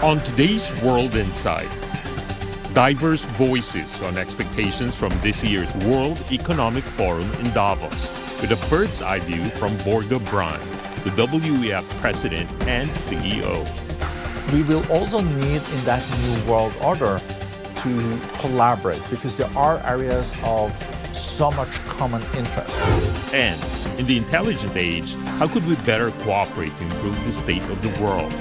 On today's World Insight, diverse voices on expectations from this year's World Economic Forum in Davos, with a bird's eye view from Borge Brand, the WEF President and CEO. We will also need in that new world order to collaborate because there are areas of so much common interest. And in the intelligent age, how could we better cooperate to improve the state of the world?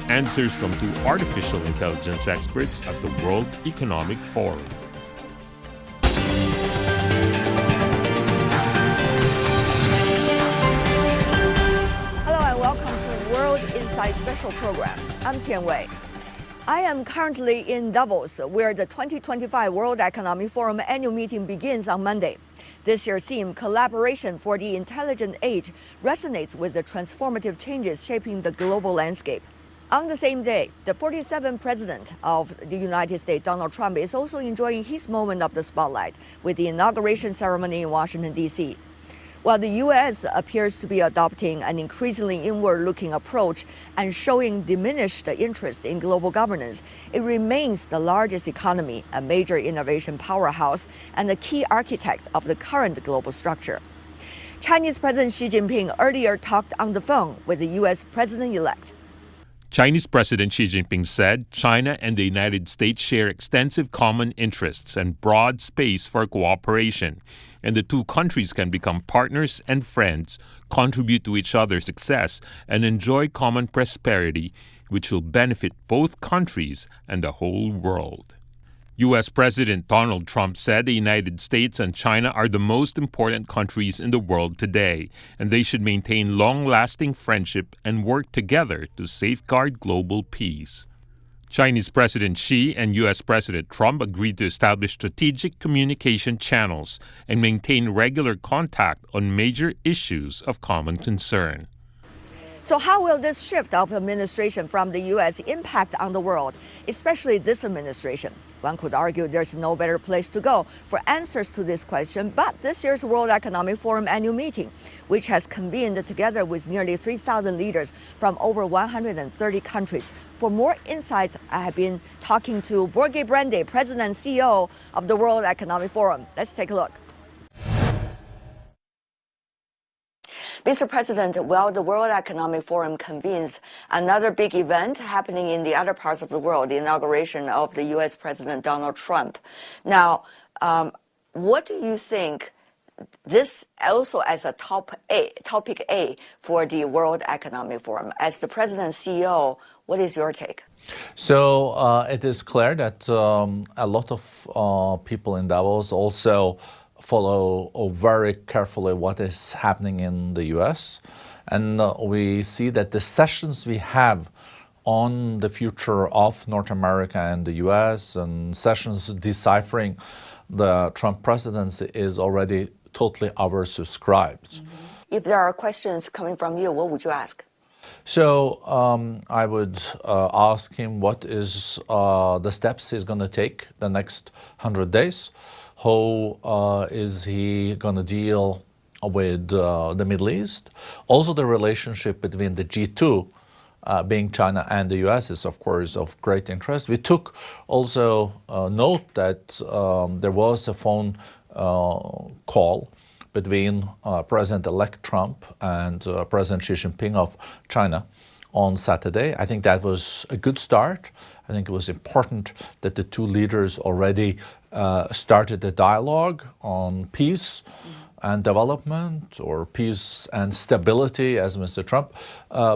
Answers from two artificial intelligence experts at the World Economic Forum. Hello and welcome to World Insight Special Program. I'm Tian Wei. I am currently in Davos, where the 2025 World Economic Forum annual meeting begins on Monday. This year's theme, Collaboration for the Intelligent Age, resonates with the transformative changes shaping the global landscape. On the same day, the 47th President of the United States, Donald Trump, is also enjoying his moment of the spotlight with the inauguration ceremony in Washington, D.C. While the U.S. appears to be adopting an increasingly inward-looking approach and showing diminished interest in global governance, it remains the largest economy, a major innovation powerhouse, and a key architect of the current global structure. Chinese President Xi Jinping earlier talked on the phone with the U.S. President-elect. Chinese President Xi Jinping said China and the United States share extensive common interests and broad space for cooperation, and the two countries can become partners and friends, contribute to each other's success, and enjoy common prosperity, which will benefit both countries and the whole world. U.S. President Donald Trump said the United States and China are the most important countries in the world today, and they should maintain long-lasting friendship and work together to safeguard global peace. Chinese President Xi and U.S. President Trump agreed to establish strategic communication channels and maintain regular contact on major issues of common concern. So how will this shift of administration from the U.S. impact on the world, especially this administration? One could argue there's no better place to go for answers to this question but this year's World Economic Forum annual meeting, which has convened together with nearly 3,000 leaders from over 130 countries. For more insights, I have been talking to Borge Brande, President and CEO of the World Economic Forum. Let's take a look. Mr. President, while the World Economic Forum convenes another big event happening in the other parts of the world, the inauguration of the U.S. President Donald Trump. Now, what do you think this also as a topic A for the World Economic Forum? As the President and CEO, what is your take? So it is clear that a lot of people in Davos also follow very carefully what is happening in the U.S. And we see that the sessions we have on the future of North America and the U.S. and sessions deciphering the Trump presidency is already totally oversubscribed. If there are questions coming from you, what would you ask? So I would ask him what is the steps he's going to take the next 100 days. How is he going to deal with the Middle East? Also, the relationship between the G2, being China and the US, is of course of great interest. We took also note that there was a phone call between President-elect Trump and President Xi Jinping of China on Saturday. I think that was a good start. I think it was important that the two leaders already started a dialogue on peace and development, or peace and stability, as Mr. Trump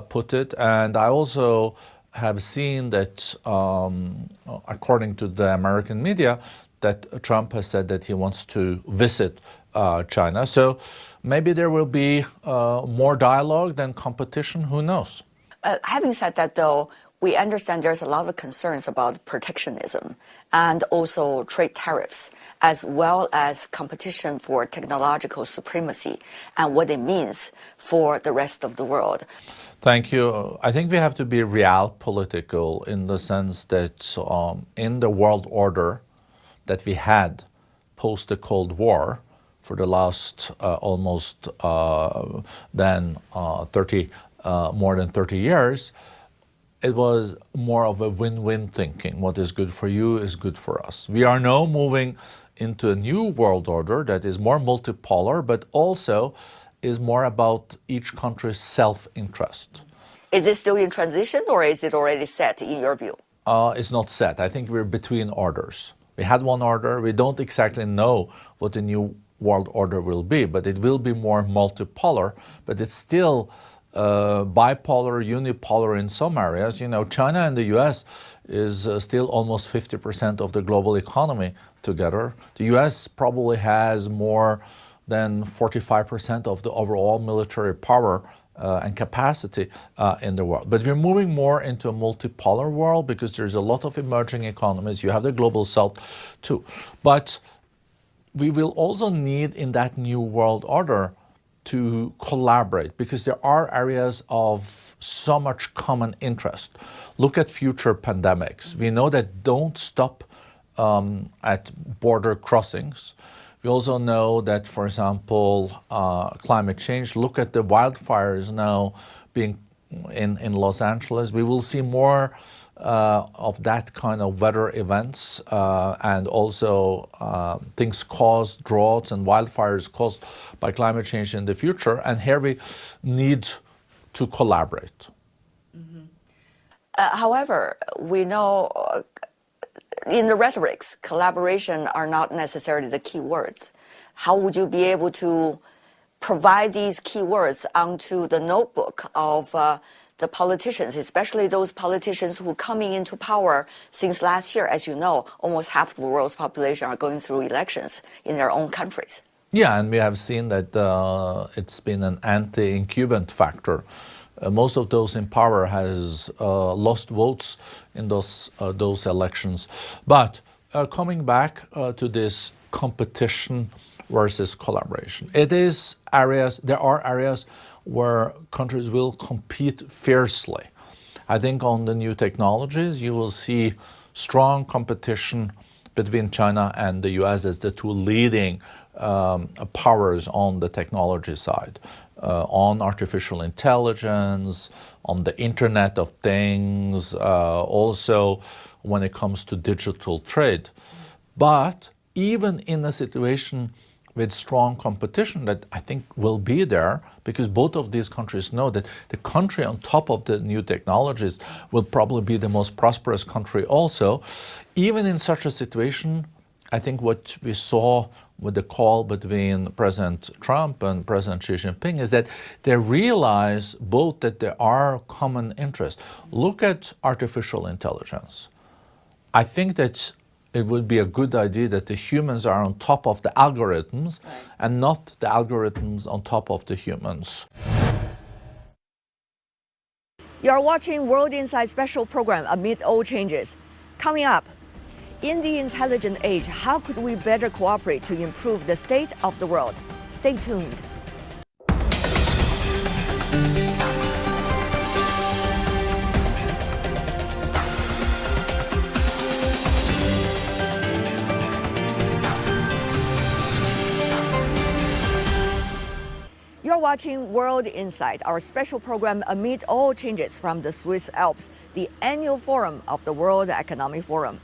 put it. And I also have seen that, according to the American media, that Trump has said that he wants to visit China. So maybe there will be more dialogue than competition, who knows? Having said that, though, we understand there's a lot of concerns about protectionism and also trade tariffs, as well as competition for technological supremacy and what it means for the rest of the world. Thank you. I think we have to be realpolitical in the sense that in the world order that we had post the Cold War for the last almost more than 30 years, it was more of a win-win thinking. What is good for you is good for us. We are now moving into a new world order that is more multipolar, but also is more about each country's self-interest. Is it still in transition or is it already set in your view? It's not set. I think we're between orders. We had one order. We don't exactly know what the new world order will be, but it will be more multipolar, but it's still bipolar, unipolar in some areas. You know, China and the US is still almost 50% of the global economy together. The US probably has more than 45% of the overall military power and capacity in the world. But we're moving more into a multipolar world because there's a lot of emerging economies. You have the global south too. But we will also need in that new world order to collaborate because there are areas of so much common interest. Look at future pandemics. We know that don't stop at border crossings. We also know that, for example, climate change. Look at the wildfires now being in Los Angeles. We will see more of that kind of weather events and also things caused, droughts and wildfires caused by climate change in the future. And here we need to collaborate. Mm-hmm. However, we know in the rhetorics, collaboration are not necessarily the key words. How would you be able to provide these key words onto the notebook of the politicians, especially those politicians who are coming into power since last year? As you know, almost half of the world's population are going through elections in their own countries. Yeah, and we have seen that it's been an anti-incumbent factor. Most of those in power has lost votes in those elections. But coming back to this competition versus collaboration, there are areas where countries will compete fiercely. I think on the new technologies, you will see strong competition between China and the US as the two leading powers on the technology side. On artificial intelligence, on the Internet of Things, also when it comes to digital trade. But even in a situation with strong competition that I think will be there, because both of these countries know that the country on top of the new technologies will probably be the most prosperous country also. Even in such a situation, I think what we saw with the call between President Trump and President Xi Jinping is that they realize both that there are common interests. Look at artificial intelligence. I think that it would be a good idea that the humans are on top of the algorithms and not the algorithms on top of the humans. You're watching World Insight special program amid all changes. Coming up, in the intelligent age, how could we better cooperate to improve the state of the world? Stay tuned. You're watching World Insight, our special program amid all changes from the Swiss Alps, the annual forum of the World Economic Forum.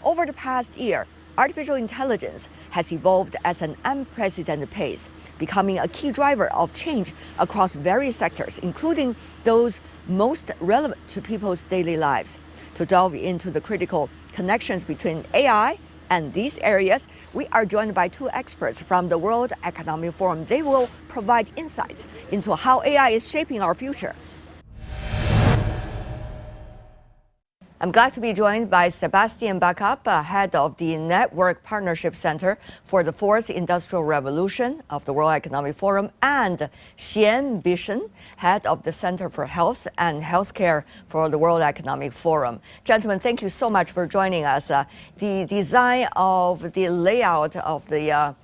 Over the past year, artificial intelligence has evolved at an unprecedented pace, becoming a key driver of change across various sectors, including those most relevant to people's daily lives. To delve into the critical connections between AI and these areas, we are joined by two experts from the World Economic Forum. They will provide insights into how AI is shaping our future. I'm glad to be joined by Sebastian Backup, head of the Network Partnership Center for the Fourth Industrial Revolution of the World Economic Forum, and Xian Bishan, head of the Center for Health and Healthcare for the World Economic Forum. Gentlemen, thank you so much for joining us. The design of the layout of the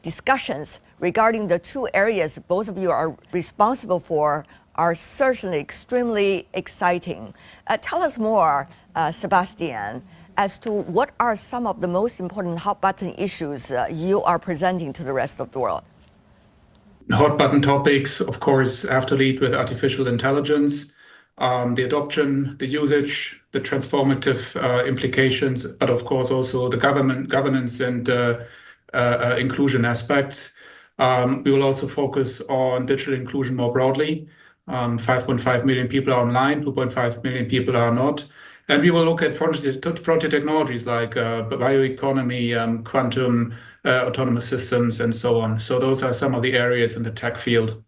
discussions regarding the two areas both of you are responsible for are certainly extremely exciting. Tell us more, Sebastian, as to what are some of the most important hot button issues you are presenting to the rest of the world. Hot button topics, of course, have to lead with artificial intelligence. the adoption, the usage, the transformative implications, but of course also the governance and inclusion aspects. We will also focus on digital inclusion more broadly. 5.5 million people are online, 2.5 million people are not. And we will look at frontier technologies like bioeconomy, quantum, autonomous systems, and so on. So those are some of the areas in the tech field.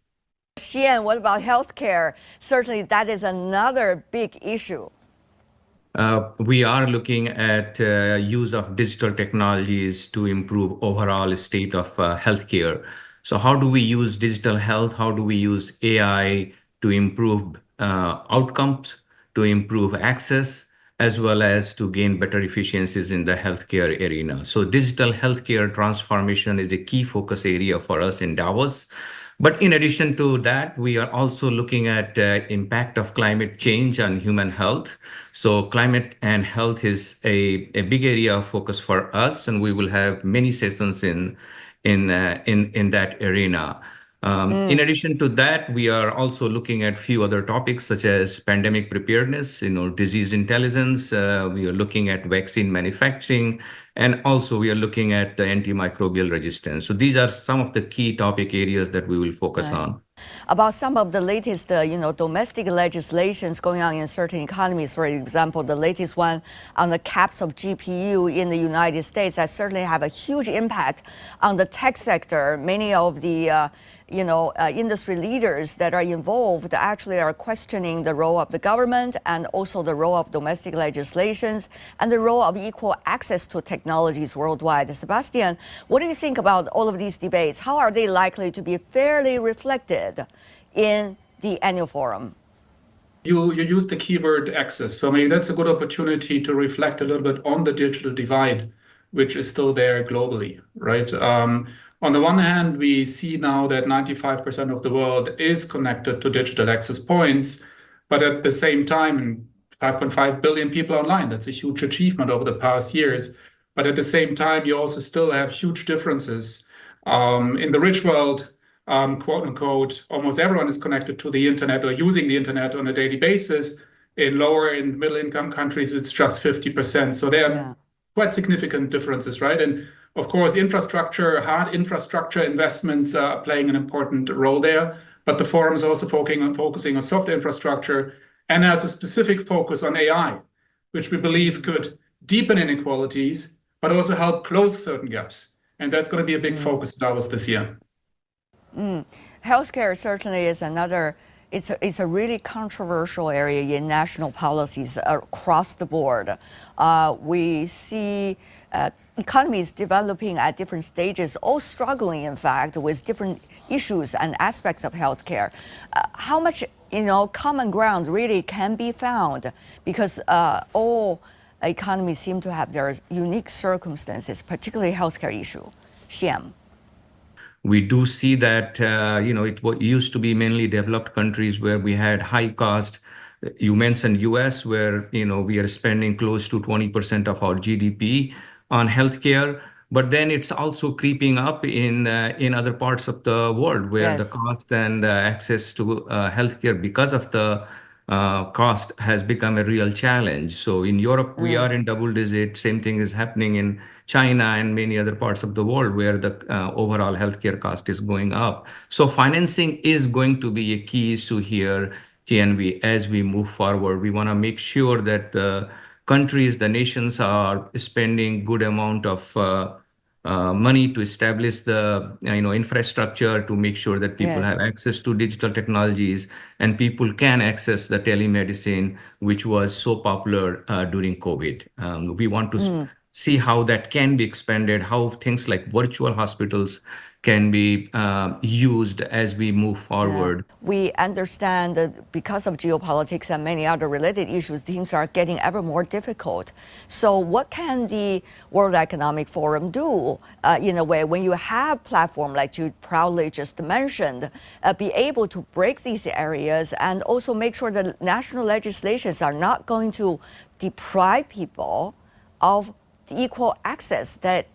Xian, what about healthcare? Certainly, that is another big issue. We are looking at use of digital technologies to improve overall state of healthcare. So how do we use digital health? How do we use AI to improve outcomes, to improve access, as well as to gain better efficiencies in the healthcare arena? So digital healthcare transformation is a key focus area for us in Davos. But in addition to that, we are also looking at impact of climate change on human health. So climate and health is a big area of focus for us, and we will have many sessions in that arena. In addition to that, we are also looking at few other topics such as pandemic preparedness, disease intelligence. We are looking at vaccine manufacturing, and also we are looking at the antimicrobial resistance. So these are some of the key topic areas that we will focus on. About some of the latest, domestic legislations going on in certain economies. For example, the latest one on the caps of GPU in the United States that certainly have a huge impact on the tech sector. Many of the industry leaders that are involved actually are questioning the role of the government and also the role of domestic legislations and the role of equal access to technologies worldwide. Sebastian, what do you think about all of these debates? How are they likely to be fairly reflected in the annual forum? You used the keyword access. So maybe that's a good opportunity to reflect a little bit on the digital divide, which is still there globally, right? On the one hand, we see now that 95% of the world is connected to digital access points, but at the same time, 5.5 billion people online. That's a huge achievement over the past years. But at the same time, you also still have huge differences. In the rich world, quote unquote, almost everyone is connected to the internet or using the internet on a daily basis. In lower and middle income countries, it's just 50%. So there are quite significant differences, right? And of course, hard infrastructure investments are playing an important role there, but the forum is also focusing on soft infrastructure and has a specific focus on AI, which we believe could deepen inequalities, but also help close certain gaps. And that's going to be a big focus of Davos this year. Healthcare certainly is another. It's a really controversial area in national policies across the board. We see economies developing at different stages, all struggling, in fact, with different issues and aspects of healthcare. How much, common ground really can be found? Because all economies seem to have their unique circumstances, particularly healthcare issue. Xian. We do see that, it used to be mainly developed countries where we had high cost. You mentioned US, where, we are spending close to 20% of our GDP on healthcare, but then it's also creeping up in other parts of the world where the cost and access to healthcare because of the cost has become a real challenge. So in Europe, we are in double digit. Same thing is happening in China and many other parts of the world where the overall healthcare cost is going up. So financing is going to be a key issue here. As we move forward, we want to make sure that the countries, the nations are spending good amount of money to establish the infrastructure to make sure that people have access to digital technologies and people can access the telemedicine, which was so popular during COVID. We want to see how that can be expanded, how things like virtual hospitals can be used as we move forward. We understand that because of geopolitics and many other related issues, things are getting ever more difficult. So what can the World Economic Forum do in a way when you have platform like you proudly just mentioned, be able to break these areas and also make sure that national legislations are not going to deprive people of the equal access that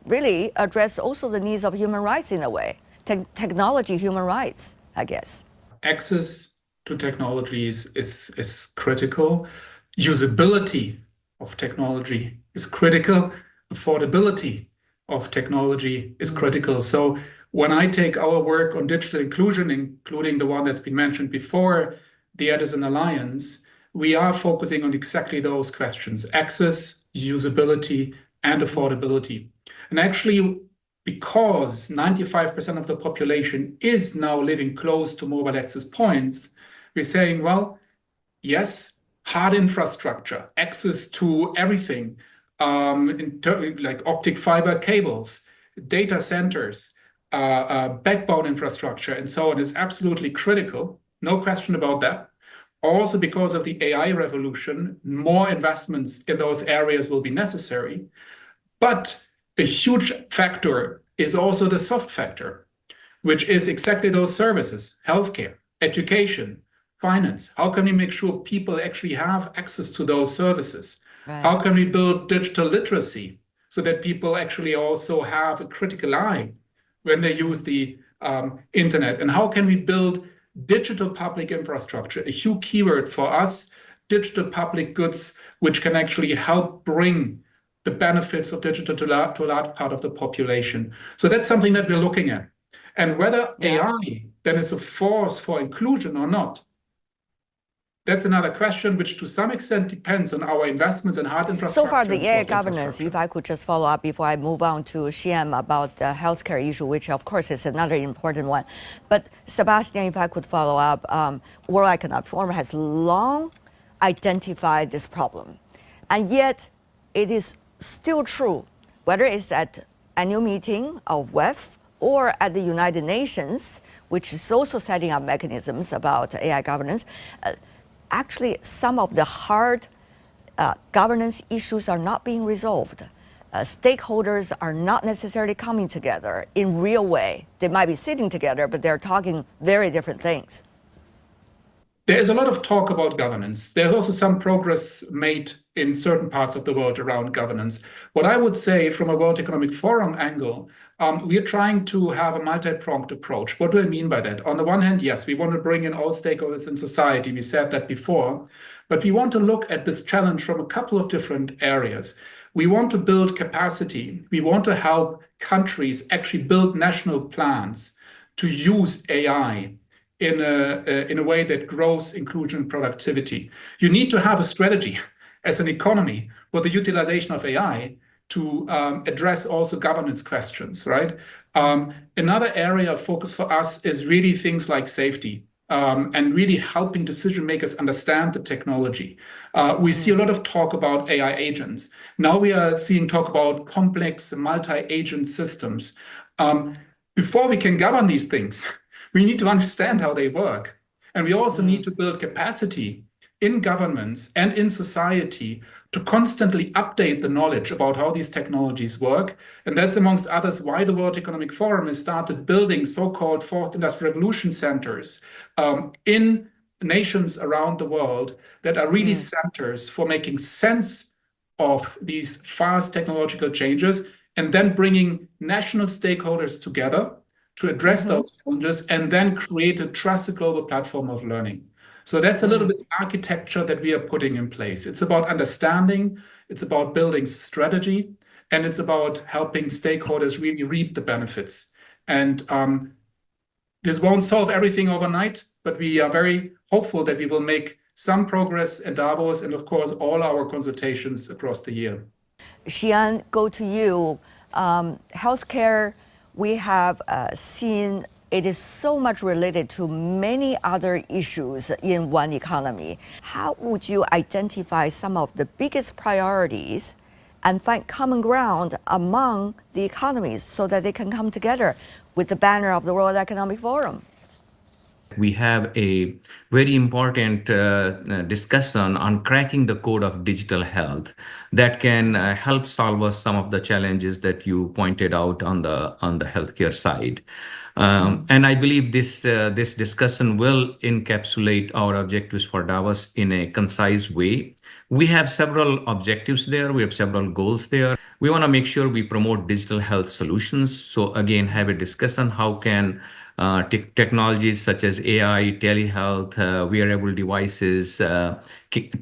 really address also the needs of human rights in a way, technology, human rights, I guess. Access to technologies is critical. Usability of technology is critical. Affordability of technology is critical. So when I take our work on digital inclusion, including the one that's been mentioned before, the Edison Alliance, we are focusing on exactly those questions: access, usability, and affordability. And actually, because 95% of the population is now living close to mobile access points, we're saying, well, yes, hard infrastructure, access to everything, like optic fiber cables, data centers, backbone infrastructure, and so on is absolutely critical. No question about that. Also, because of the AI revolution, more investments in those areas will be necessary. But a huge factor is also the soft factor, which is exactly those services: healthcare, education, finance. How can we make sure people actually have access to those services? Right. How can we build digital literacy so that people actually also have a critical eye when they use the internet? And how can we build digital public infrastructure, a huge keyword for us, digital public goods, which can actually help bring the benefits of digital to a large part of the population. So that's something that we're looking at. And whether AI then is a force for inclusion or not, that's another question, which to some extent depends on our investments in hard infrastructure. So far, the and AI soft governance, infrastructure. if I could just follow up before I move on to Xian about the healthcare issue, which of course is another important one. But Sebastian, if I could follow up, World Economic Forum has long identified this problem. And yet it is still true, whether it's at annual meeting of WEF or at the United Nations, which is also setting up mechanisms about AI governance, actually some of the hard governance issues are not being resolved. Stakeholders are not necessarily coming together in real way. They might be sitting together, but they're talking very different things. There is a lot of talk about governance. There's also some progress made in certain parts of the world around governance. What I would say from a World Economic Forum angle, we are trying to have a multi-pronged approach. What do I mean by that? On the one hand, yes, we want to bring in all stakeholders in society. We said that before, but we want to look at this challenge from a couple of different areas. We want to build capacity. We want to help countries actually build national plans to use AI in a way that grows inclusion and productivity. You need to have a strategy as an economy for the utilization of AI to address also governance questions, right? Another area of focus for us is really things like safety and really helping decision makers understand the technology. We see a lot of talk about AI agents. Now we are seeing talk about complex multi-agent systems. Before we can govern these things, we need to understand how they work. And we also need to build capacity in governments and in society to constantly update the knowledge about how these technologies work. And that's, amongst others, why the World Economic Forum has started building so-called Fourth Industrial Revolution centers in nations around the world that are really centers for making sense of these fast technological changes and then bringing national stakeholders together to address those challenges and then create a trusted global platform of learning. So that's a little bit architecture that we are putting in place. It's about understanding, it's about building strategy, and it's about helping stakeholders really reap the benefits. And this won't solve everything overnight, but we are very hopeful that we will make some progress in Davos and, of course, all our consultations across the year. Xian, go to you. Healthcare, we have seen it is so much related to many other issues in one economy. How would you identify some of the biggest priorities and find common ground among the economies so that they can come together with the banner of the World Economic Forum? We have a very important discussion on cracking the code of digital health that can help solve us some of the challenges that you pointed out on the healthcare side. And I believe this discussion will encapsulate our objectives for Davos in a concise way. We have several objectives there. We have several goals there. We want to make sure we promote digital health solutions. So again, have a discussion how can Technologies such as AI, telehealth, wearable devices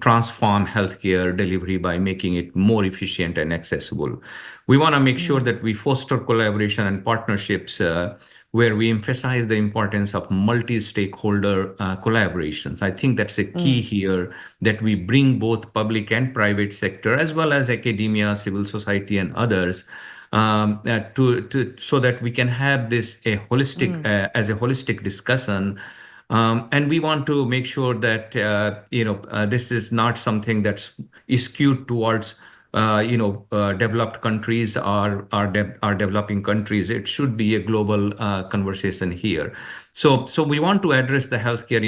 transform healthcare delivery by making it more efficient and accessible. We want to make sure that we foster collaboration and partnerships where we emphasize the importance of multi-stakeholder collaborations. I think that's a key here, that we bring both public and private sector, as well as academia, civil society, and others, so that we can have this as a holistic discussion. And we want to make sure that this is not something that's skewed towards developed countries or developing countries. It should be a global conversation here. So we want to address the healthcare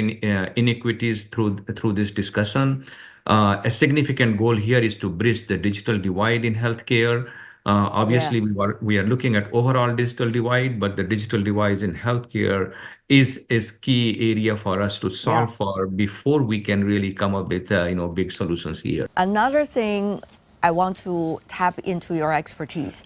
inequities through this discussion. A significant goal here is to bridge the digital divide in healthcare. Obviously, we are looking at overall digital divide, but the digital divide in healthcare is key area for us to solve for before we can really come up with big solutions here. Another thing I want to tap into your expertise.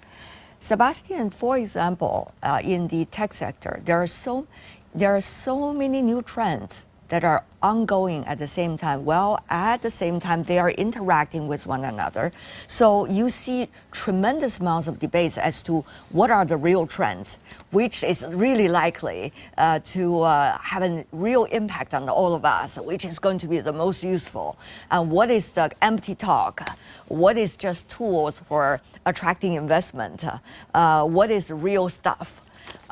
Sebastian, for example, in the tech sector, there are so many new trends that are ongoing at the same time. Well, at the same time, they are interacting with one another. So you see tremendous amounts of debates as to what are the real trends, which is really likely to have a real impact on all of us, which is going to be the most useful. And what is the empty talk? What is just tools for attracting investment? What is real stuff?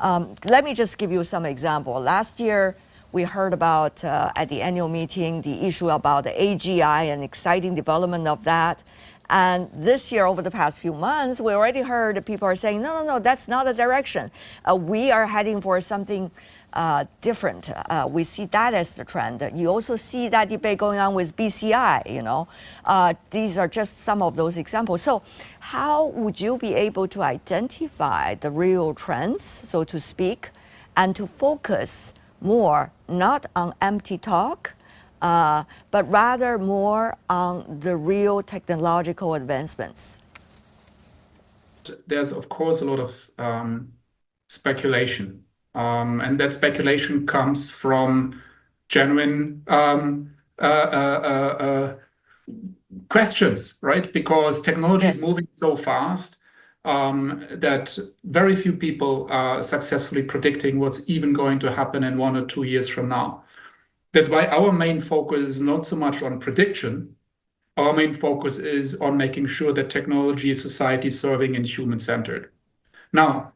Let me just give you some example. Last year, we heard about at the annual meeting the issue about the AGI and exciting development of that. And this year, over the past few months, we already heard people are saying, no, that's not the direction. We are heading for something different. We see that as the trend. You also see that debate going on with BCI, These are just some of those examples. So how would you be able to identify the real trends, so to speak, and to focus more not on empty talk, but rather more on the real technological advancements? There's, of course, a lot of speculation. And that speculation comes from genuine questions, right? Because technology is moving so fast that very few people are successfully predicting what's even going to happen in 1 or 2 years from now. That's why our main focus is not so much on prediction. Our main focus is on making sure that technology is society serving and human-centered. Now,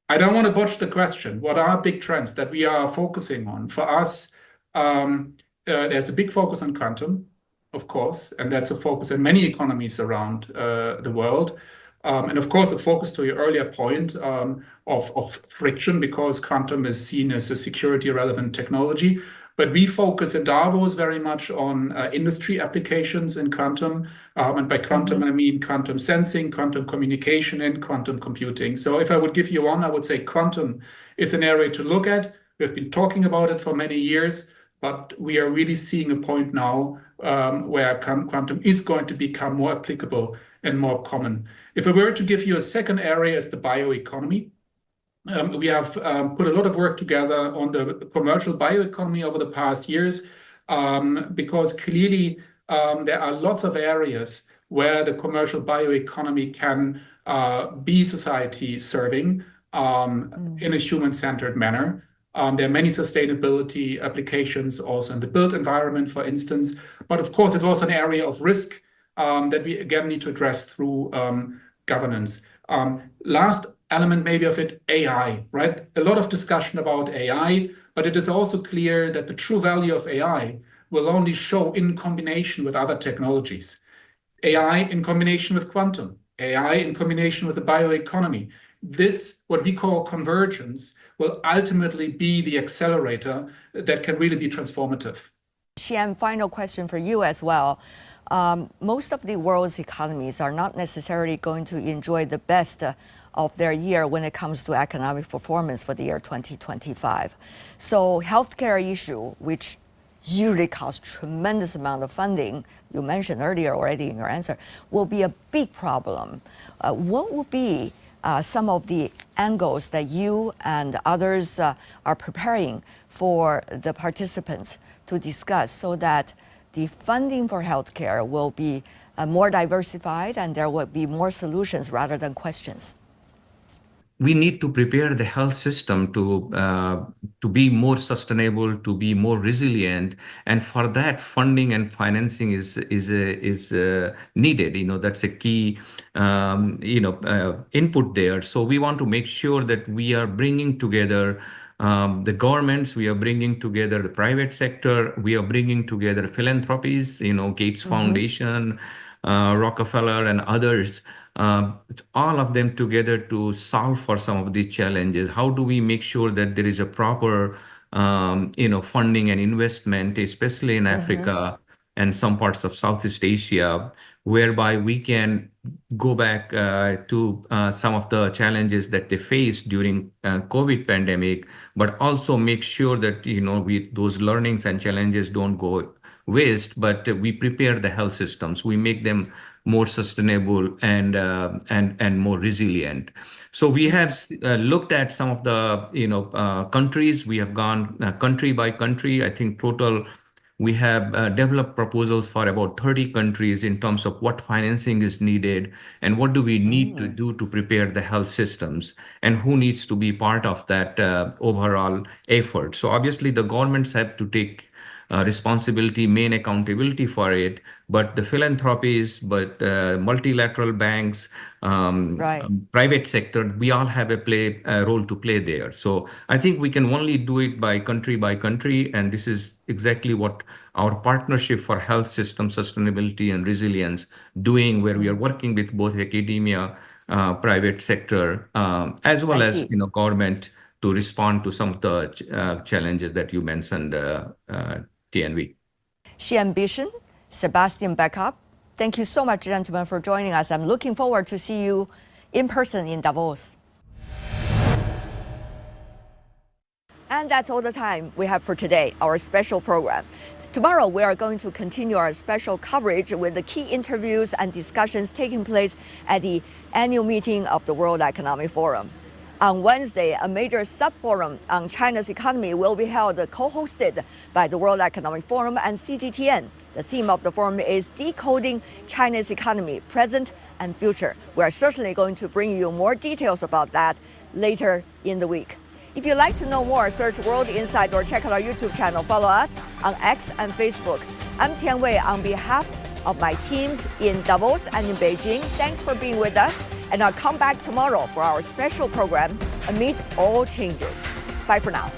I don't want to botch the question. What are big trends that we are focusing on? For us, there's a big focus on quantum, of course, and that's a focus in many economies around the world. And of course, the focus to your earlier point of friction, because quantum is seen as a security-relevant technology. But we focus in Davos very much on industry applications in quantum. And by quantum, I mean quantum sensing, quantum communication, and quantum computing. So if I would give you one, I would say quantum is an area to look at. We've been talking about it for many years, but we are really seeing a point now where quantum is going to become more applicable and more common. If I were to give you a second area, is the bioeconomy. We have put a lot of work together on the commercial bioeconomy over the past years, because clearly there are lots of areas where the commercial bioeconomy can be society serving in a human-centered manner. There are many sustainability applications also in the built environment, for instance. But of course, it's also an area of risk that we again need to address through governance. Last element maybe of it, AI, right? A lot of discussion about AI, but it is also clear that the true value of AI will only show in combination with other technologies. AI in combination with quantum, AI in combination with the bioeconomy. This, what we call convergence, will ultimately be the accelerator that can really be transformative. Xian, final question for you as well. Most of the world's economies are not necessarily going to enjoy the best of their year when it comes to economic performance for the year 2025. So healthcare issue, which usually costs tremendous amount of funding, you mentioned earlier already in your answer, will be a big problem. What will be some of the angles that you and others are preparing for the participants to discuss so that the funding for healthcare will be more diversified and there will be more solutions rather than questions? We need to prepare the health system to be more sustainable, to be more resilient, and for that, funding and financing is needed. That's a key input there. So we want to make sure that we are bringing together the governments, we are bringing together the private sector, we are bringing together philanthropies, Gates Foundation, Rockefeller, and others. All of them together to solve for some of these challenges. How do we make sure that there is a proper, funding and investment, especially in Africa and some parts of Southeast Asia, whereby we can go back to some of the challenges that they faced during COVID pandemic, but also make sure that those learnings and challenges don't go waste, but we prepare the health systems. We make them more sustainable and more resilient. So we have looked at some of the countries. We have gone country by country. I think total we have developed proposals for about 30 countries in terms of what financing is needed and what do we need to do to prepare the health systems and who needs to be part of that overall effort. So obviously the governments have to take responsibility, main accountability for it, but the philanthropies, but multilateral banks, private sector, we all have a role to play there. So I think we can only do it by country, and this is exactly what our partnership for health system sustainability and resilience doing, where we are working with both academia, private sector, as well as government to respond to some of the challenges that you mentioned, TNV. Xi Ambition, Sebastian Backup, thank you so much, gentlemen, for joining us. I'm looking forward to see you in person in Davos. And that's all the time we have for today, our special program. Tomorrow, we are going to continue our special coverage with the key interviews and discussions taking place at the annual meeting of the World Economic Forum. On Wednesday, a major sub-forum on China's economy will be held, co-hosted by the World Economic Forum and CGTN. The theme of the forum is Decoding China's Economy, Present and Future. We are certainly going to bring you more details about that later in the week. If you'd like to know more, search World Insight or check out our YouTube channel. Follow us on X and Facebook. I'm Tian Wei on behalf of my teams in Davos and in Beijing. Thanks for being with us, and I'll come back tomorrow for our special program, Amid All Changes. Bye for now.